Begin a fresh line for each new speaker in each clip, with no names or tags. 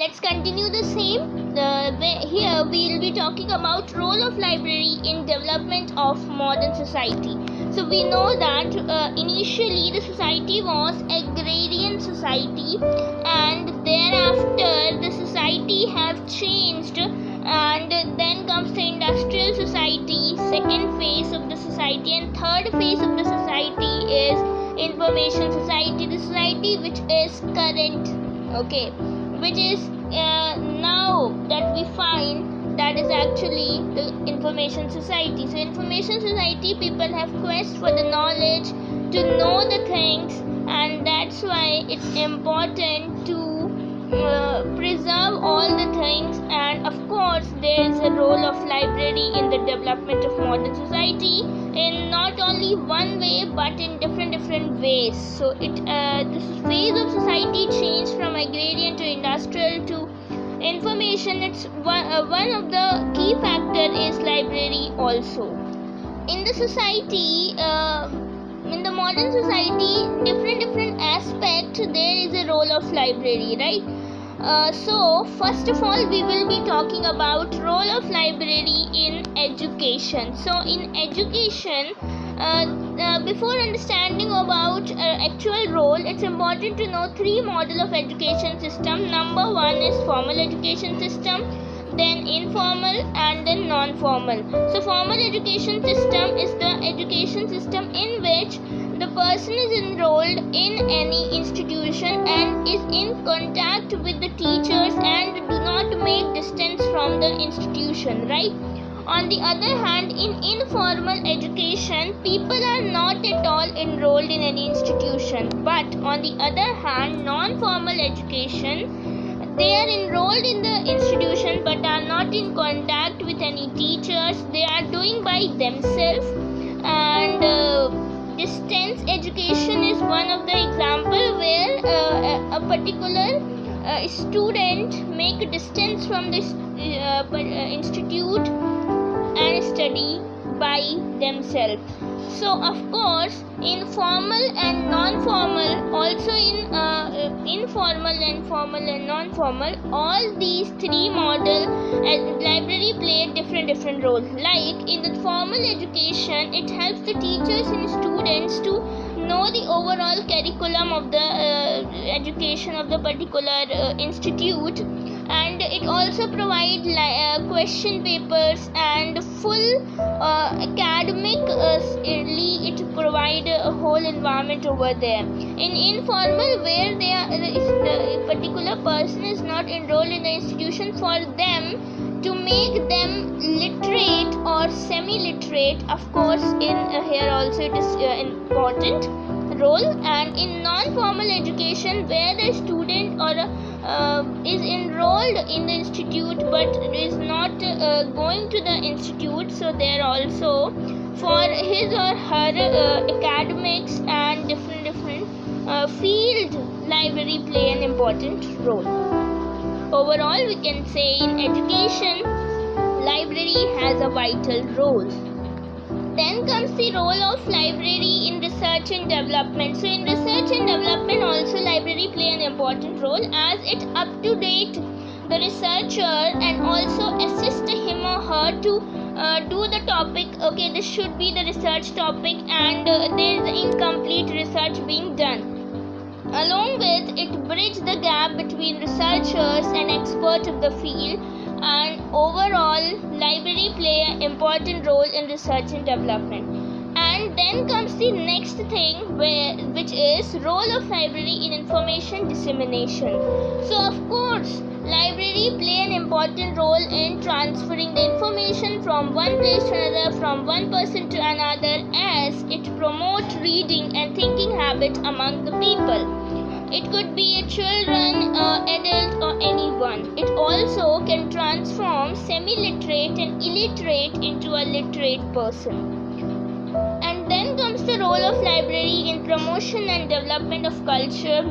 let's continue the same. Here we will be talking about role of library in development of modern society. So we know that initially the society was agrarian society, and thereafter the society have changed, and then comes the industrial society, second phase of the society, and third phase of the society is information society, the society which is current, which is now that we find, that is actually the information society. So information society, people have quest for the knowledge, to know the things, and that's why it's important to preserve all the things. And of course there is a role of library in the development of modern society in not only one way but in different ways. So this phase of society changed from agrarian to industrial to information. It's one of the key factor is library also in the society. In the modern society, different aspect, there is a role of library, right? So first of all we will be talking about role of library in education. So in education, before understanding about actual role, it's important to know three model of education system. Number one is formal education system, then informal, and then non-formal. So formal education system is the education system in which the person is enrolled in any institution and is in contact with the teachers and do not make distance from the institution, right? On the other hand, in informal education, people are not at all enrolled in any institution. But on the other hand, non-formal education, they are enrolled in the institution but are not in contact with any teachers. They are doing by themselves, and distance education is one of the example where a particular student make a distance from this institute and study by themselves. So of course in formal and non-formal, also in informal and formal and non-formal, all these three model library play a different role. Like in the formal education, it helps the teachers and students to know the overall curriculum of the education of the particular institute, and it also provides question papers and full academically it provide a whole environment over there. In informal, where the particular person is not enrolled in the institution, for them to make them literate or semi-literate, of course in here also it is important role. And in non-formal education, where the student or is enrolled in the institute but is not going to the institute, so there also for his or her academics and different field, library play an important role. Overall we can say in education, library has a vital role. Then comes the role of library in research and development. So in research and development also library play an important role, as it up to date the researcher and also assist him or her to do the topic. This should be the research topic, and there is incomplete research being done. Along with it, bridge the gap between researchers and experts of the field, and overall library play an important role in research and development. And then comes the next thing, which is role of library in information dissemination. So of course library play an important role in transferring the information from one place to another, from one person to another, as it promotes reading and thinking habit among the people. It could be a children, adult, or anyone. It also can transform semi-literate and illiterate into a literate person. And then comes the role of library in promotion and development of culture.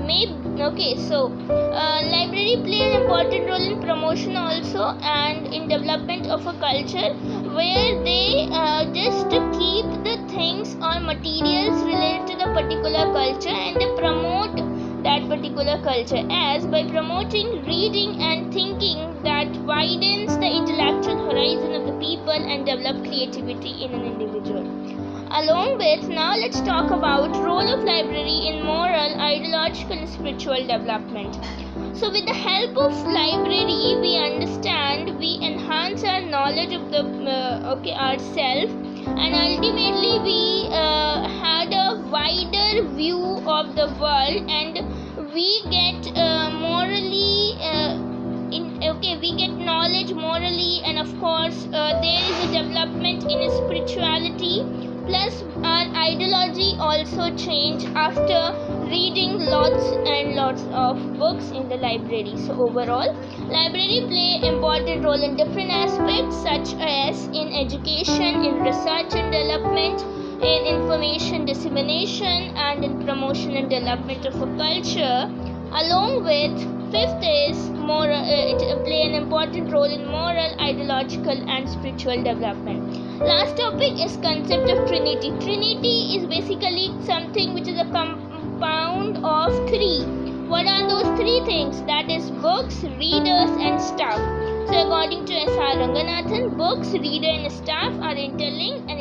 Library play an important role in promotion also and in development of a culture, where they just keep the things or materials related to the particular culture, and they promote that particular culture, as by promoting reading and thinking that widens the intellectual horizon of the people and develop creativity in an individual. Along with, now let's talk about role of library in moral, ideological and spiritual development. So with the help of library, we understand, we enhance our knowledge of the ourselves, and ultimately we had a wider view of the world, and we get we get knowledge morally, and of course there is a development in spirituality. Plus our ideology also changed after reading lots and lots of books in the library. So overall, library play important role in different aspects, such as in education, in research and development, in information dissemination, and in promotion and development of a culture. Along with, fifth is it play an important role in moral, ideological and spiritual development. Last topic is concept of Trinity. Trinity is basically something which is a compound of three. What are those three things? That is books, readers and staff. So according to S.R. Ranganathan, books, reader and staff are interlinked and